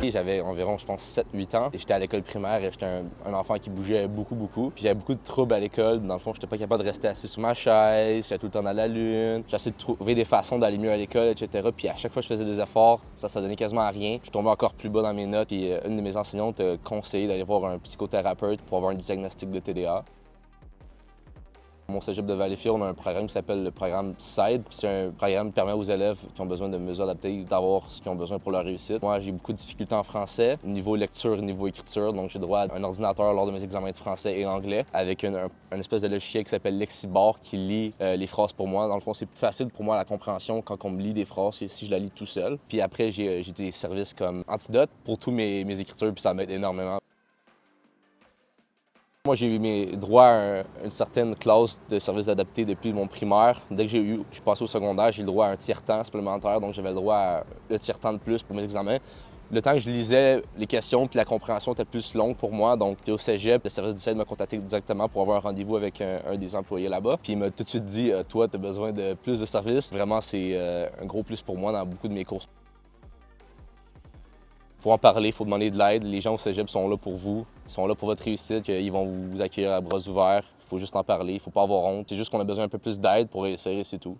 J'avais environ, je pense, 7-8 ans. J'étais à l'école primaire et j'étais un enfant qui bougeait beaucoup. Puis j'avais beaucoup de troubles à l'école. Dans le fond, j'étais pas capable de rester assis sur ma chaise, j'étais tout le temps dans la lune. J'essayais de trouver des façons d'aller mieux à l'école, etc. Puis à chaque fois que je faisais des efforts, ça donnait quasiment à rien. Je tombais encore plus bas dans mes notes. Puis une de mes enseignantes a conseillé d'aller voir un psychothérapeute pour avoir un diagnostic de TDA. Mon cégep de Valleyfield, on a un programme qui s'appelle le programme SAID. C'est un programme qui permet aux élèves qui ont besoin de mesures adaptées d'avoir ce qu'ils ont besoin pour leur réussite. Moi, j'ai beaucoup de difficultés en français, niveau lecture, niveau écriture, donc j'ai droit à un ordinateur lors de mes examens de français et anglais avec un espèce de logiciel qui s'appelle Lexibar qui lit les phrases pour moi. Dans le fond, c'est plus facile pour moi la compréhension quand on me lit des phrases que si je la lis tout seul. Puis après, j'ai des services comme Antidote pour tous mes écritures, puis ça m'aide énormément. Moi, j'ai eu mes droits à une certaine classe de services adaptés depuis mon primaire. Dès que je suis passé au secondaire, j'ai le droit à un tiers-temps supplémentaire, donc j'avais le droit à le tiers-temps de plus pour mes examens. Le temps que je lisais les questions puis la compréhension était plus longue pour moi, donc au cégep, le service du CED m'a contacté directement pour avoir un rendez-vous avec un des employés là-bas. Puis il m'a tout de suite dit « Toi, tu as besoin de plus de services. » Vraiment, c'est un gros plus pour moi dans beaucoup de mes courses. Il faut en parler, il faut demander de l'aide. Les gens au cégep sont là pour vous, ils sont là pour votre réussite, ils vont vous accueillir à bras ouverts. Il faut juste en parler, il ne faut pas avoir honte. C'est juste qu'on a besoin un peu plus d'aide pour réussir et c'est tout.